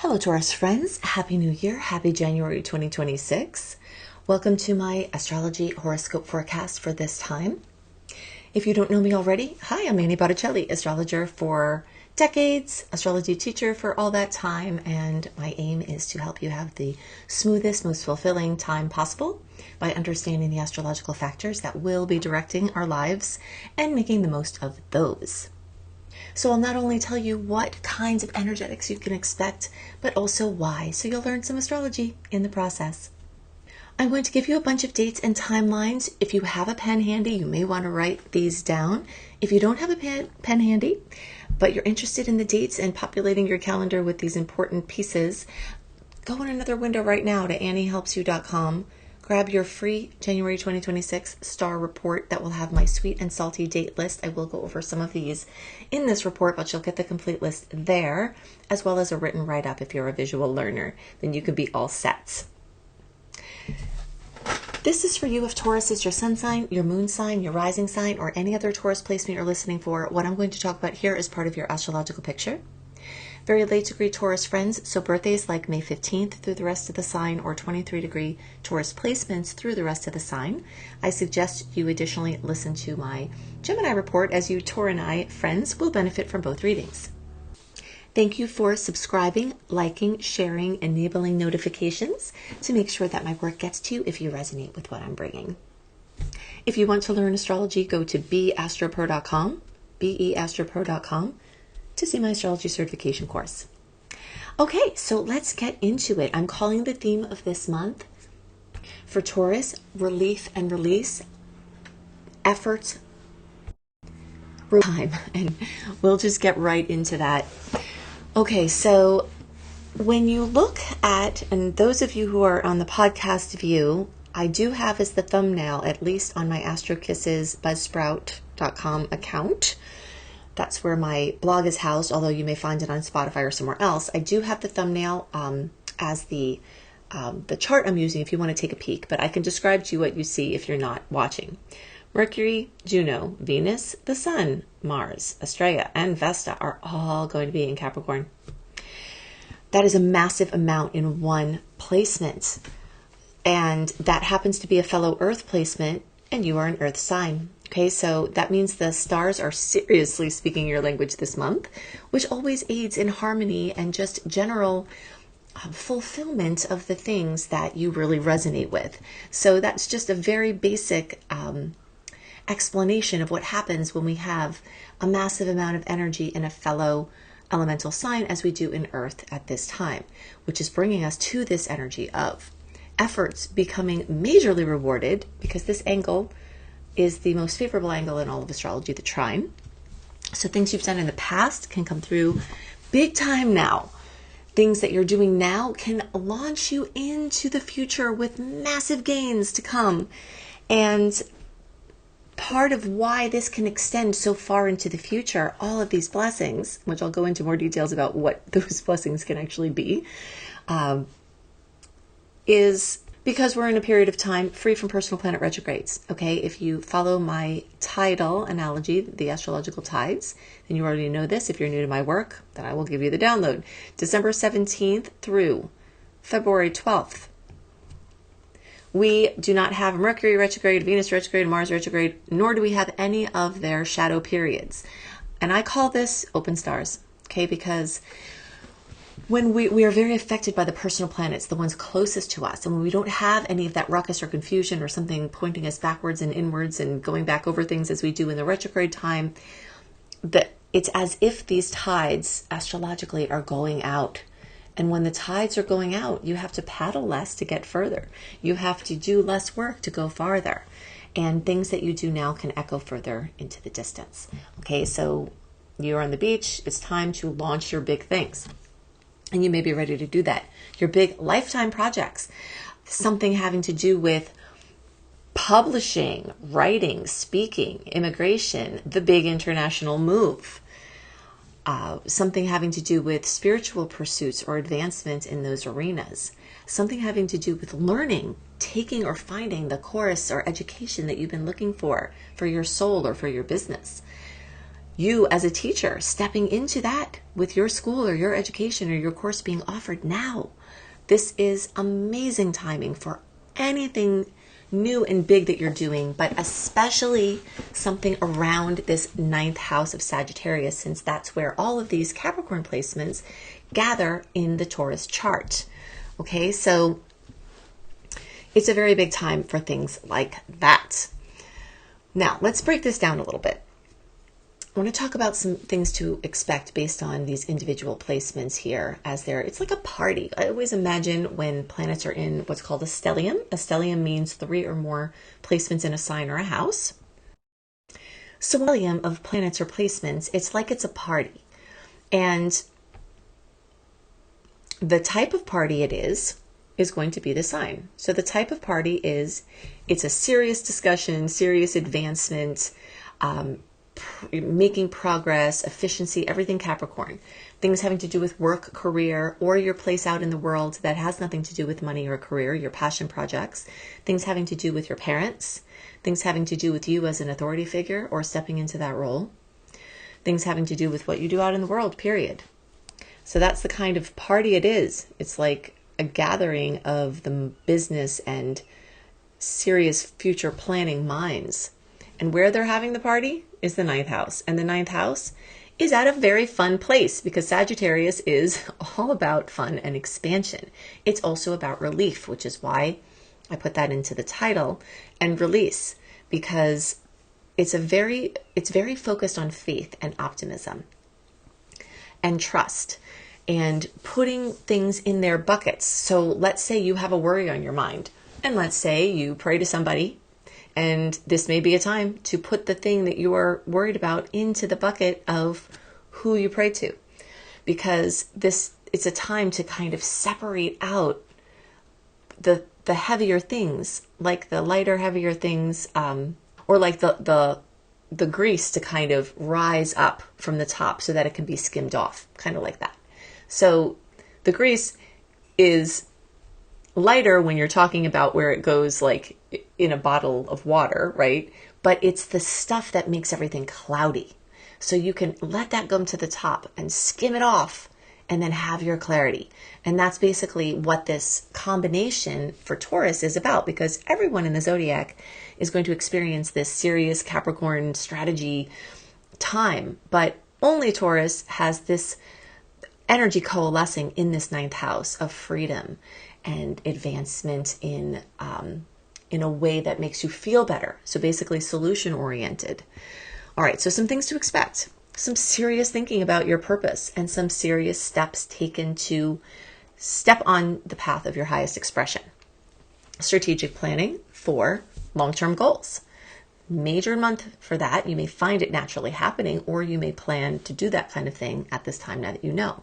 Hello, Taurus friends. Happy New Year. Happy January 2026. Welcome to my astrology horoscope forecast for this time. If you don't know me already, hi, I'm Botticelli, astrologer for decades, astrology teacher for all that time, and my aim is to help you have the smoothest, most fulfilling time possible by understanding the astrological factors that will be directing our lives and making the most of those. So I'll not only tell you what kinds of energetics you can expect, but also why, so you'll learn some astrology in the process. I'm going to give you a bunch of dates and timelines. If you have a pen handy, you may want to write these down. If you don't have a pen handy, but you're interested in the dates and populating your calendar with these important pieces, go in another window right now to anniehelpsyou.com. Grab your free January 2026 star report that will have my sweet and salty date list. I will go over some of these in this report, but you'll get the complete list there, as well as a written write-up if you're a visual learner. Then you can be all set. This is for you if Taurus is your sun sign, your moon sign, your rising sign, or any other Taurus placement you're listening for. What I'm going to talk about here is part of your astrological picture. Very late degree Taurus friends, so birthdays like May 15th through the rest of the sign, or 23 degree Taurus placements through the rest of the sign. I suggest you additionally listen to my Gemini report, as you Taurani friends will benefit from both readings. Thank you for subscribing, liking, sharing, enabling notifications to make sure that my work gets to you if you resonate with what I'm bringing. If you want to learn astrology, go to beastropro.com, beastropro.com, to see my astrology certification course. Okay, so let's get into it. I'm calling the theme of this month for Taurus, relief and release, effort, time, and we'll just get right into that. Okay, so when you look at, and those of you who are on the podcast view, I do have as the thumbnail, at least on my AstroKisses buzzsprout.com account. That's where my blog is housed, although you may find it on Spotify or somewhere else. I do have the thumbnail as the chart I'm using if you want to take a peek, but I can describe to you what you see if you're not watching. Mercury, Juno, Venus, the Sun, Mars, Estrella, and Vesta are all going to be in Capricorn. That is a massive amount in one placement. And that happens to be a fellow Earth placement, and you are an Earth sign. Okay, so that means the stars are seriously speaking your language this month, which always aids in harmony and just general fulfillment of the things that you really resonate with. So that's just a very basic explanation of what happens when we have a massive amount of energy in a fellow elemental sign, as we do in Earth at this time, which is bringing us to this energy of efforts becoming majorly rewarded, because this angle is the most favorable angle in all of astrology, the trine. So things you've done in the past can come through big time now. Things that you're doing now can launch you into the future with massive gains to come. And part of why this can extend so far into the future, all of these blessings, which I'll go into more details about what those blessings can actually be, is because we're in a period of time free from personal planet retrogrades. Okay, if you follow my tidal analogy, the astrological tides, then you already know this. If you're new to my work, then I will give you the download. December 17th through February 12th. We do not have Mercury retrograde, Venus retrograde, Mars retrograde, nor do we have any of their shadow periods. And I call this open stars, okay, because when we are very affected by the personal planets, the ones closest to us, and when we don't have any of that ruckus or confusion or something pointing us backwards and inwards and going back over things as we do in the retrograde time, that it's as if these tides astrologically are going out. And when the tides are going out, you have to paddle less to get further. You have to do less work to go farther. And things that you do now can echo further into the distance. Okay, so you're on the beach. It's time to launch your big things. And you may be ready to do that. Your big lifetime projects. Something having to do with publishing, writing, speaking, immigration, the big international move. Something having to do with spiritual pursuits or advancement in those arenas. Something having to do with learning, taking or finding the course or education that you've been looking for your soul or for your business. You as a teacher stepping into that with your school or your education or your course being offered now. This is amazing timing for anything new and big that you're doing, but especially something around this ninth house of Sagittarius, since that's where all of these Capricorn placements gather in the Taurus chart. Okay, so it's a very big time for things like that. Now, let's break this down a little bit. I want to talk about some things to expect based on these individual placements here, as it's like a party. I always imagine when planets are in what's called a stellium. A stellium means 3 or more placements in a sign or a house. So a stellium of planets or placements, it's like it's a party. And the type of party it is going to be the sign. So the type of party it's a serious discussion, serious advancement, making progress, efficiency, everything Capricorn. Things having to do with work, career, or your place out in the world that has nothing to do with money or career, your passion projects. Things having to do with your parents. Things having to do with you as an authority figure or stepping into that role. Things having to do with what you do out in the world, period. So that's the kind of party it is. It's like a gathering of the business and serious future planning minds. And where they're having the party is the ninth house. And the ninth house is at a very fun place because Sagittarius is all about fun and expansion. It's also about relief, which is why I put that into the title, and release, because it's very focused on faith and optimism and trust and putting things in their buckets. So let's say you have a worry on your mind, and let's say you pray to somebody. And this may be a time to put the thing that you are worried about into the bucket of who you pray to, because it's a time to kind of separate out the heavier things, like the lighter, heavier things, or like the grease to kind of rise up from the top so that it can be skimmed off, kind of like that. So the grease is lighter when you're talking about where it goes like in a bottle of water, right? But it's the stuff that makes everything cloudy. So you can let that come to the top and skim it off and then have your clarity. And that's basically what this combination for Taurus is about, because everyone in the zodiac is going to experience this serious Capricorn strategy time, but only Taurus has this energy coalescing in this ninth house of freedom and advancement in a way that makes you feel better. So basically solution oriented. All right, so some things to expect. Some serious thinking about your purpose and some serious steps taken to step on the path of your highest expression. Strategic planning for long-term goals. Major month for that. You may find it naturally happening, or you may plan to do that kind of thing at this time now that you know.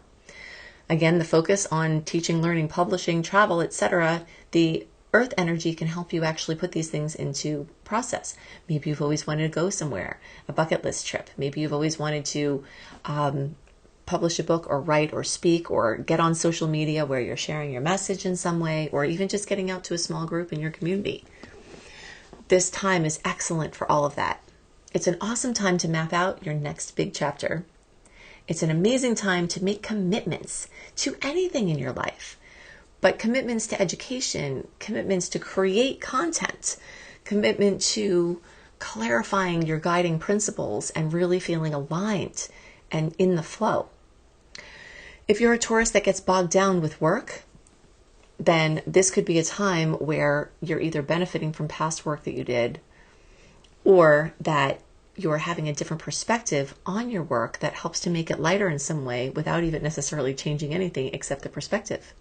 Again, the focus on teaching, learning, publishing, travel, etc. The earth energy can help you actually put these things into process. Maybe you've always wanted to go somewhere, a bucket list trip. Maybe you've always wanted to publish a book or write or speak or get on social media where you're sharing your message in some way, or even just getting out to a small group in your community. This time is excellent for all of that. It's an awesome time to map out your next big chapter. It's an amazing time to make commitments to anything in your life, but commitments to education, commitments to create content, commitment to clarifying your guiding principles and really feeling aligned and in the flow. If you're a Taurus that gets bogged down with work, then this could be a time where you're either benefiting from past work that you did, or that you're having a different perspective on your work that helps to make it lighter in some way without even necessarily changing anything except the perspective.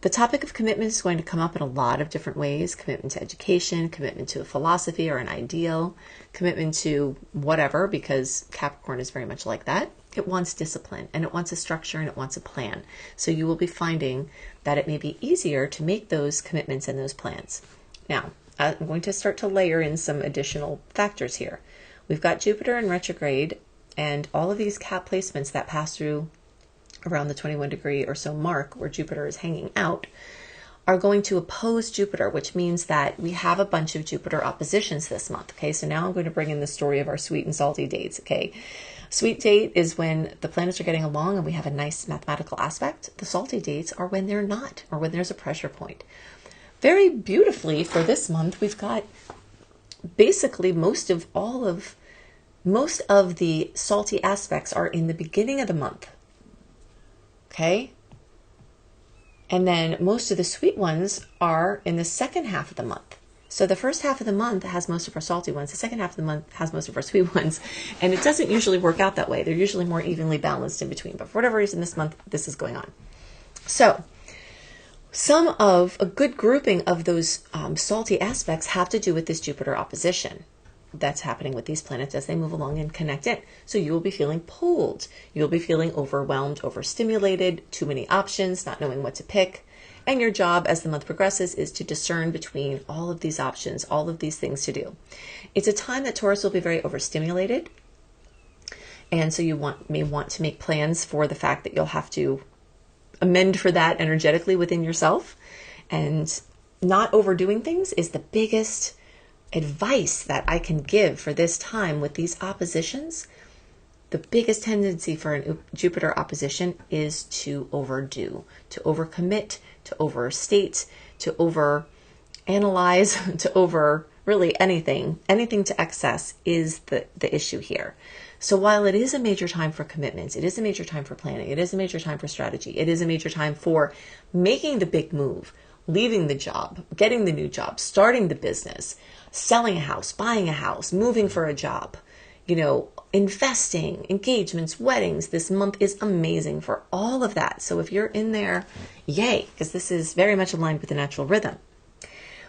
The topic of commitment is going to come up in a lot of different ways. Commitment to education, commitment to a philosophy or an ideal, commitment to whatever, because Capricorn is very much like that. It wants discipline, and it wants a structure, and it wants a plan. So you will be finding that it may be easier to make those commitments and those plans. Now, I'm going to start to layer in some additional factors here. We've got Jupiter in retrograde, and all of these Cap placements that pass through around the 21 degree or so mark where Jupiter is hanging out are going to oppose Jupiter, which means that we have a bunch of Jupiter oppositions this month. Okay, so now I'm going to bring in the story of our sweet and salty dates. Okay, sweet date is when the planets are getting along and we have a nice mathematical aspect. The salty dates are when they're not, or when there's a pressure point. Very beautifully for this month, we've got basically most of the salty aspects are in the beginning of the month. Okay? And then most of the sweet ones are in the second half of the month. So the first half of the month has most of our salty ones. The second half of the month has most of our sweet ones. And it doesn't usually work out that way. They're usually more evenly balanced in between. But for whatever reason this month, this is going on. So a good grouping of those salty aspects have to do with this Jupiter opposition that's happening with these planets as they move along and connect in. So you will be feeling pulled. You'll be feeling overwhelmed, overstimulated, too many options, not knowing what to pick. And your job as the month progresses is to discern between all of these options, all of these things to do. It's a time that Taurus will be very overstimulated. And so you may want to make plans for the fact that you'll have to amend for that energetically within yourself. And not overdoing things is the biggest advice that I can give for this time with these oppositions. The biggest tendency for a Jupiter opposition is to overdo, to overcommit, to overstate, to overanalyze, to over really anything to excess is the issue here. So while it is a major time for commitments, it is a major time for planning, it is a major time for strategy, it is a major time for making the big move, leaving the job, getting the new job, starting the business, selling a house, buying a house, moving for a job, investing, engagements, weddings. This month is amazing for all of that. So if you're in there, yay, because this is very much aligned with the natural rhythm.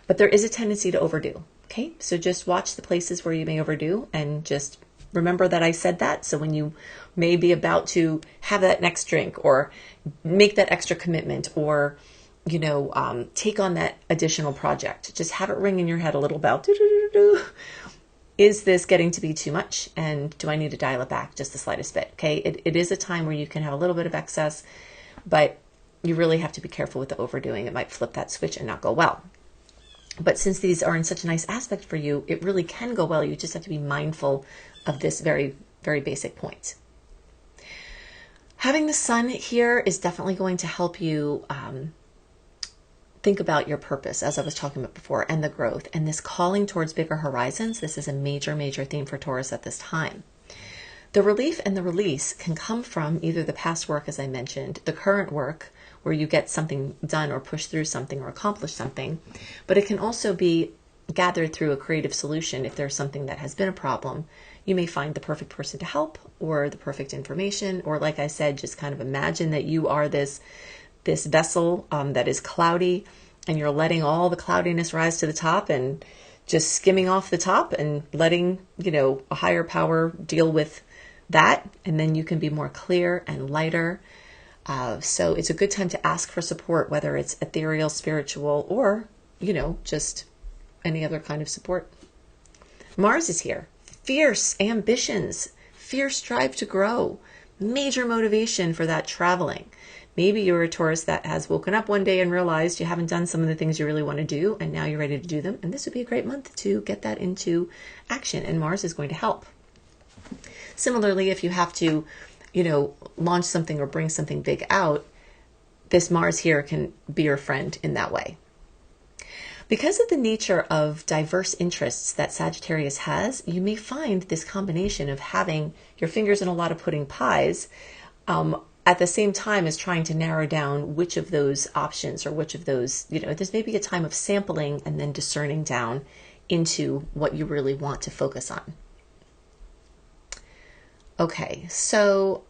But there is a tendency to overdo. Okay, so just watch the places where you may overdo and just remember that I said that. So when you may be about to have that next drink or make that extra commitment or take on that additional project, just have it ring in your head a little bell. Is this getting to be too much? And do I need to dial it back just the slightest bit? Okay, it is a time where you can have a little bit of excess, but you really have to be careful with the overdoing. It might flip that switch and not go well. But since these are in such a nice aspect for you, it really can go well. You just have to be mindful of this very, very basic point. Having the sun here is definitely going to help you think about your purpose, as I was talking about before, and the growth and this calling towards bigger horizons. This is a major, major theme for Taurus at this time. The relief and the release can come from either the past work, as I mentioned, the current work, where you get something done or push through something or accomplish something, but it can also be gathered through a creative solution. If there's something that has been a problem, you may find the perfect person to help or the perfect information, or like I said, just kind of imagine that you are this vessel that is cloudy and you're letting all the cloudiness rise to the top and just skimming off the top and letting, a higher power deal with that. And then you can be more clear and lighter. So it's a good time to ask for support, whether it's ethereal, spiritual, or, just any other kind of support. Mars is here. Fierce ambitions, fierce drive to grow, major motivation for that traveling. Maybe you're a Taurus that has woken up one day and realized you haven't done some of the things you really want to do, and now you're ready to do them. And this would be a great month to get that into action, and Mars is going to help. Similarly, if you have to, launch something or bring something big out, this Mars here can be your friend in that way. Because of the nature of diverse interests that Sagittarius has, you may find this combination of having your fingers in a lot of pudding pies at the same time as trying to narrow down which of those options or which of those, there's maybe a time of sampling and then discerning down into what you really want to focus on. Okay, so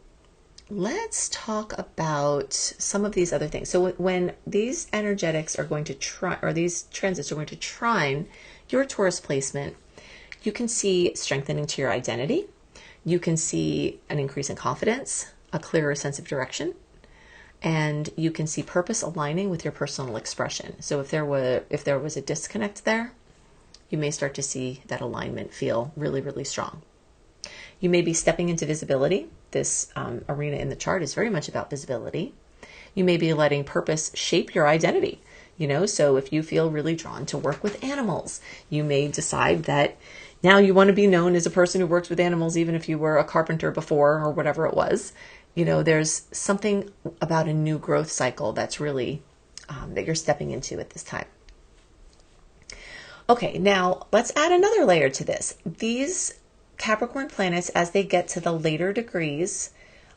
let's talk about some of these other things. So when these energetics are going to or these transits are going to trine your Taurus placement, you can see strengthening to your identity. You can see an increase in confidence, a clearer sense of direction, and you can see purpose aligning with your personal expression. So if there was a disconnect there, you may start to see that alignment feel really, really strong. You may be stepping into visibility. This arena in the chart is very much about visibility. You may be letting purpose shape your identity. So if you feel really drawn to work with animals, you may decide that now you want to be known as a person who works with animals, even if you were a carpenter before or whatever it was. There's something about a new growth cycle that's really that you're stepping into at this time. Okay, now let's add another layer to this. These Capricorn planets, as they get to the later degrees,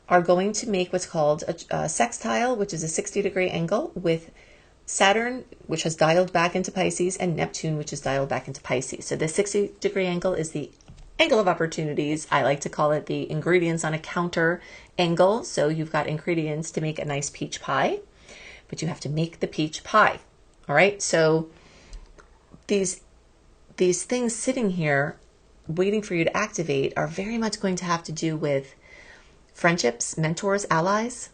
are going to make what's called a sextile, which is a 60-degree angle with Saturn, which has dialed back into Pisces, and Neptune, which is dialed back into Pisces. So the 60-degree angle is the angle of opportunities. I like to call it the ingredients on a counter angle. So you've got ingredients to make a nice peach pie, but you have to make the peach pie. All right, so these things sitting here waiting for you to activate are very much going to have to do with friendships, mentors, allies,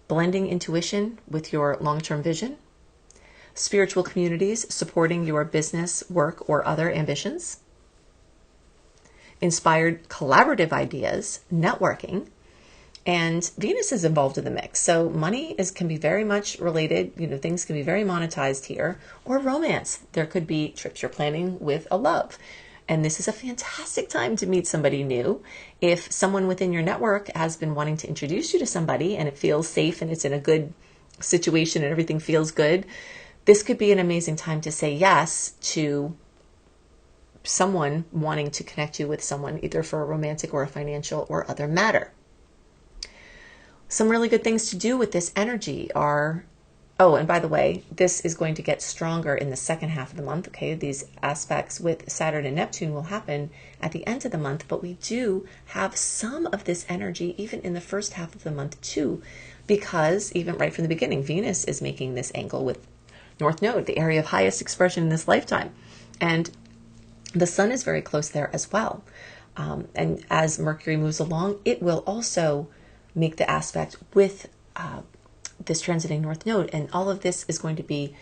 blending intuition with your long-term vision, spiritual communities supporting your business, work, or other ambitions, inspired collaborative ideas, networking, and Venus is involved in the mix. So money can be very much related. Things can be very monetized here, or romance. There could be trips you're planning with a love. And this is a fantastic time to meet somebody new. If someone within your network has been wanting to introduce you to somebody and it feels safe and it's in a good situation and everything feels good, this could be an amazing time to say yes to someone wanting to connect you with someone, either for a romantic or a financial or other matter. Some really good things to do with this energy are, and by the way, this is going to get stronger in the second half of the month. Okay, these aspects with Saturn and Neptune will happen at the end of the month, but we do have some of this energy even in the first half of the month too, because even right from the beginning, Venus is making this angle with North Node, the area of highest expression in this lifetime. And the sun is very close there as well. And as Mercury moves along, it will also make the aspect with this transiting North Node. And all of this is going to be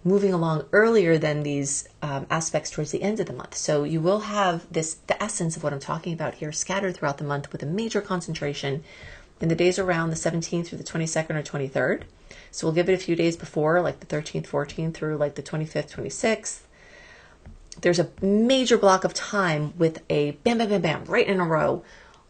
moving along earlier than these aspects towards the end of the month. So you will have the essence of what I'm talking about here scattered throughout the month with a major concentration in the days around the 17th through the 22nd or 23rd. So we'll give it a few days before, like the 13th, 14th through like the 25th, 26th. There's a major block of time with a bam, bam, bam, bam, right in a row,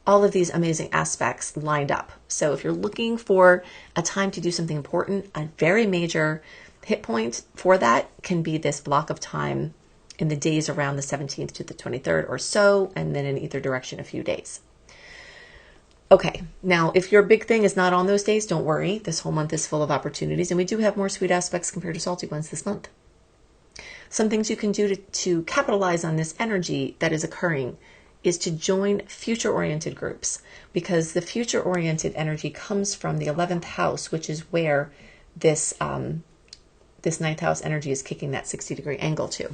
all of these amazing aspects lined up. So if you're looking for a time to do something important, a very major hit point for that can be this block of time in the days around the 17th to the 23rd or so, and then in either direction a few days. Okay, now if your big thing is not on those days, don't worry. This whole month is full of opportunities, and we do have more sweet aspects compared to salty ones this month. Some things you can do to capitalize on this energy that is occurring is to join future-oriented groups, because the future-oriented energy comes from the 11th house, which is where this ninth house energy is kicking that 60-degree angle to.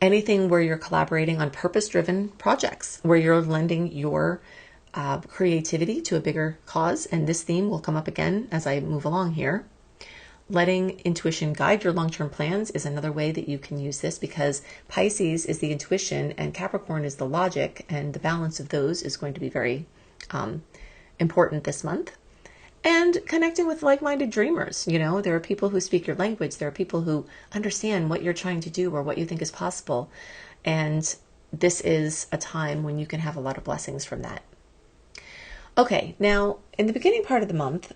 Anything where you're collaborating on purpose-driven projects, where you're lending your creativity to a bigger cause, and this theme will come up again as I move along here. Letting intuition guide your long-term plans is another way that you can use this, because Pisces is the intuition and Capricorn is the logic, and the balance of those is going to be very important this month. And connecting with like-minded dreamers. There are people who speak your language. There are people who understand what you're trying to do or what you think is possible. And this is a time when you can have a lot of blessings from that. Okay, now in the beginning part of the month,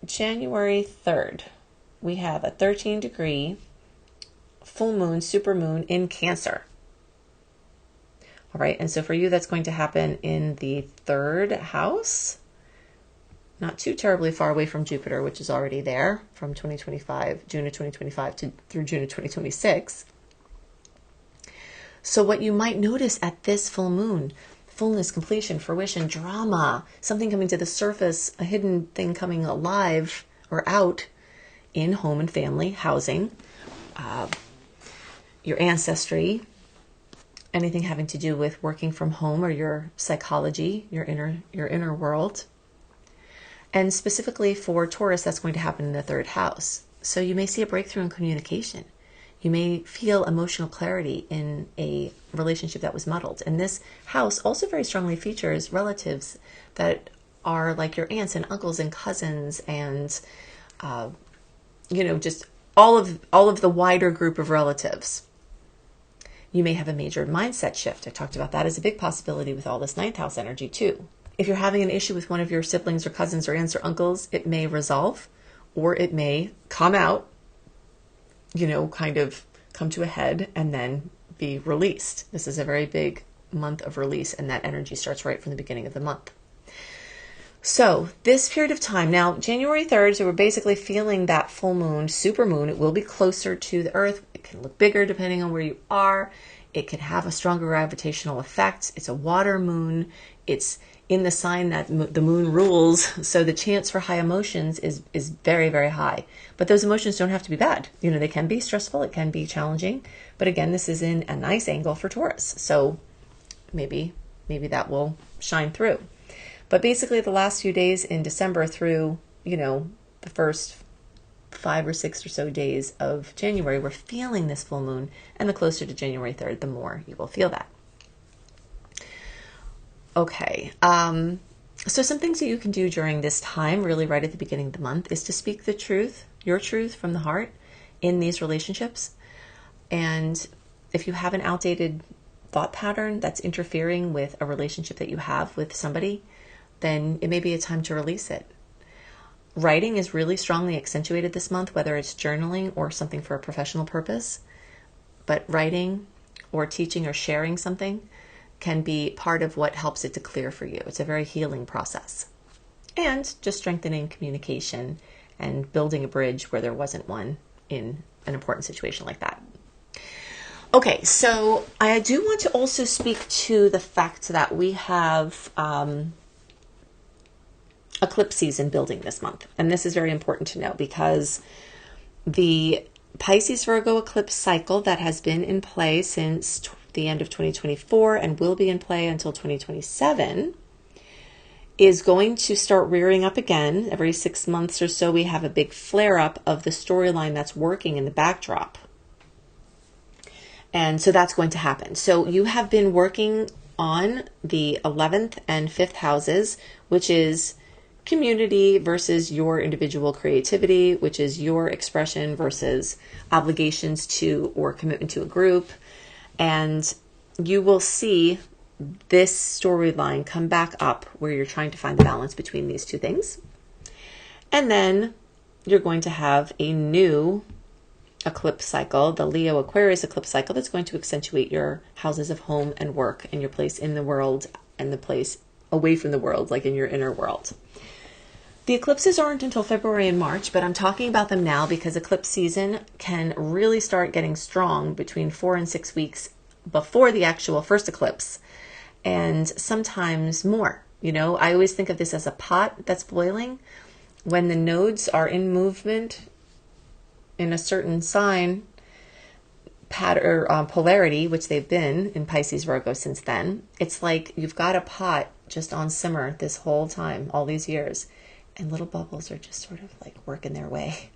January 3rd, we have a 13-degree full moon, supermoon in Cancer. All right, and so for you, that's going to happen in the third house, not too terribly far away from Jupiter, which is already there from 2025, June of 2025 through June of 2026. So what you might notice at this full moon, fullness, completion, fruition, drama, something coming to the surface, a hidden thing coming alive or out in home and family, housing, your ancestry, anything having to do with working from home or your psychology, your inner world. And specifically for Taurus, that's going to happen in the third house. So you may see a breakthrough in communication. You may feel emotional clarity in a relationship that was muddled. And this house also very strongly features relatives that are like your aunts and uncles and cousins and, just all of the wider group of relatives. You may have a major mindset shift. I talked about that as a big possibility with all this ninth house energy too. If you're having an issue with one of your siblings or cousins or aunts or uncles, it may resolve, or it may come out, kind of come to a head and then be released. This is a very big month of release, and that energy starts right from the beginning of the month. So this period of time, now January 3rd, so we're basically feeling that full moon, super moon. It will be closer to the earth. It can look bigger depending on where you are. It can have a stronger gravitational effect. It's a water moon. It's in the sign that the moon rules. So the chance for high emotions is very, very high. But those emotions don't have to be bad. They can be stressful. It can be challenging. But again, this is in a nice angle for Taurus. So maybe that will shine through. But basically the last few days in December through, the first 5 or 6 or so days of January, we're feeling this full moon. And the closer to January 3rd, the more you will feel that. Okay. So some things that you can do during this time, really right at the beginning of the month, is to speak the truth, your truth from the heart in these relationships. And if you have an outdated thought pattern that's interfering with a relationship that you have with somebody, then it may be a time to release it. Writing is really strongly accentuated this month, whether it's journaling or something for a professional purpose. But writing or teaching or sharing something can be part of what helps it to clear for you. It's a very healing process. And just strengthening communication and building a bridge where there wasn't one in an important situation like that. Okay, so I do want to also speak to the fact that we have eclipse season building this month. And this is very important to know because the Pisces Virgo eclipse cycle that has been in play since the end of 2024 and will be in play until 2027 is going to start rearing up again. Every 6 months or so, we have a big flare up of the storyline that's working in the backdrop. And so that's going to happen. So you have been working on the 11th and 5th houses, which is community versus your individual creativity, which is your expression versus obligations to or commitment to a group. And you will see this storyline come back up where you're trying to find the balance between these two things. And then you're going to have a new eclipse cycle, the Leo Aquarius eclipse cycle, that's going to accentuate your houses of home and work and your place in the world and the place away from the world, like in your inner world. The eclipses aren't until February and March, but I'm talking about them now because eclipse season can really start getting strong between 4 and 6 weeks before the actual first eclipse, and sometimes more. I always think of this as a pot that's boiling. When the nodes are in movement in a certain sign, polarity, which they've been in Pisces Virgo since then, it's like you've got a pot just on simmer this whole time, all these years. And little bubbles are just sort of like working their way.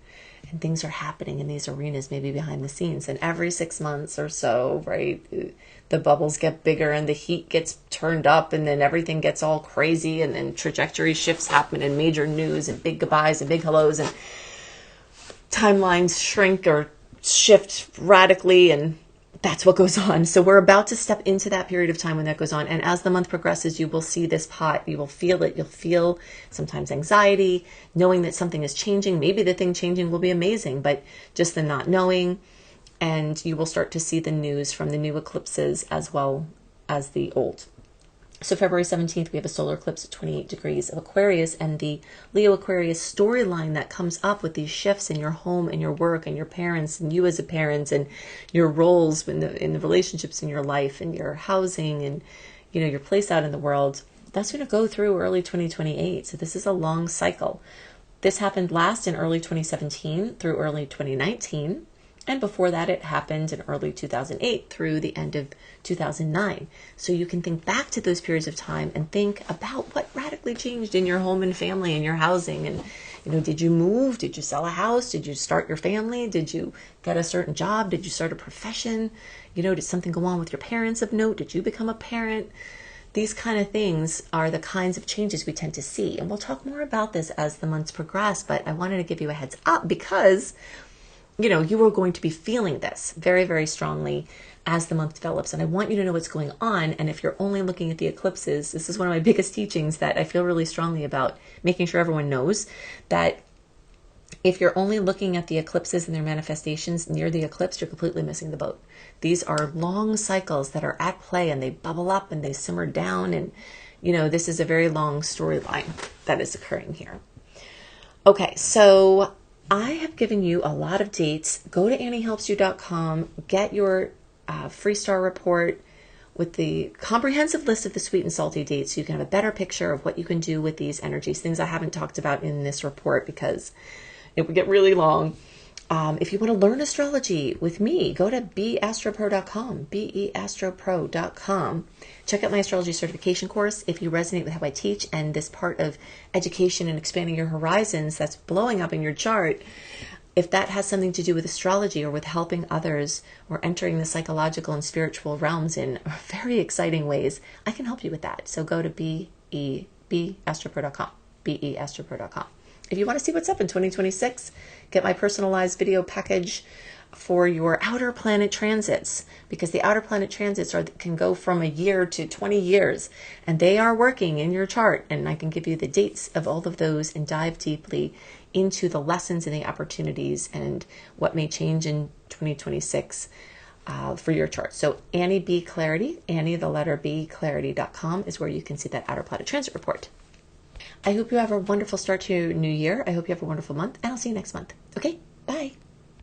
And things are happening in these arenas, maybe behind the scenes. And every 6 months or so, right, the bubbles get bigger and the heat gets turned up and then everything gets all crazy and then trajectory shifts happen and major news and big goodbyes and big hellos and timelines shrink or shift radically, and that's what goes on. So we're about to step into that period of time when that goes on. And as the month progresses, you will see this pot. You will feel it. You'll feel sometimes anxiety, knowing that something is changing. Maybe the thing changing will be amazing, but just the not knowing. And you will start to see the news from the new eclipses as well as the old. So February 17th, we have a solar eclipse at 28 degrees of Aquarius, and the Leo Aquarius storyline that comes up with these shifts in your home and your work and your parents and you as a parent and your roles in the relationships in your life and your housing and, your place out in the world. That's going to go through early 2028. So this is a long cycle. This happened last in early 2017 through early 2019. And before that, it happened in early 2008 through the end of 2009. So you can think back to those periods of time and think about what radically changed in your home and family and your housing. And, did you move? Did you sell a house? Did you start your family? Did you get a certain job? Did you start a profession? Did something go on with your parents of note? Did you become a parent? These kind of things are the kinds of changes we tend to see. And we'll talk more about this as the months progress, but I wanted to give you a heads up because you are going to be feeling this very, very strongly as the month develops. And I want you to know what's going on. And if you're only looking at the eclipses, this is one of my biggest teachings that I feel really strongly about, making sure everyone knows that if you're only looking at the eclipses and their manifestations near the eclipse, you're completely missing the boat. These are long cycles that are at play, and they bubble up and they simmer down. And, this is a very long storyline that is occurring here. Okay, so I have given you a lot of dates. Go to AnnieHelpsYou.com, get your free star report with the comprehensive list of the sweet and salty dates so you can have a better picture of what you can do with these energies, things I haven't talked about in this report because it would get really long. If you want to learn astrology with me, go to beastropro.com, beastropro.com. Check out my astrology certification course if you resonate with how I teach and this part of education and expanding your horizons that's blowing up in your chart. If that has something to do with astrology or with helping others or entering the psychological and spiritual realms in very exciting ways, I can help you with that. So go to beastropro.com, beastropro.com. If you want to see what's up in 2026, get my personalized video package for your outer planet transits, because the outer planet transits can go from a year to 20 years, and they are working in your chart. And I can give you the dates of all of those and dive deeply into the lessons and the opportunities and what may change in 2026 for your chart. So Annie B. Clarity, Annie, the letter B, clarity.com is where you can see that outer planet transit report. I hope you have a wonderful start to your new year. I hope you have a wonderful month, and I'll see you next month. Okay, bye.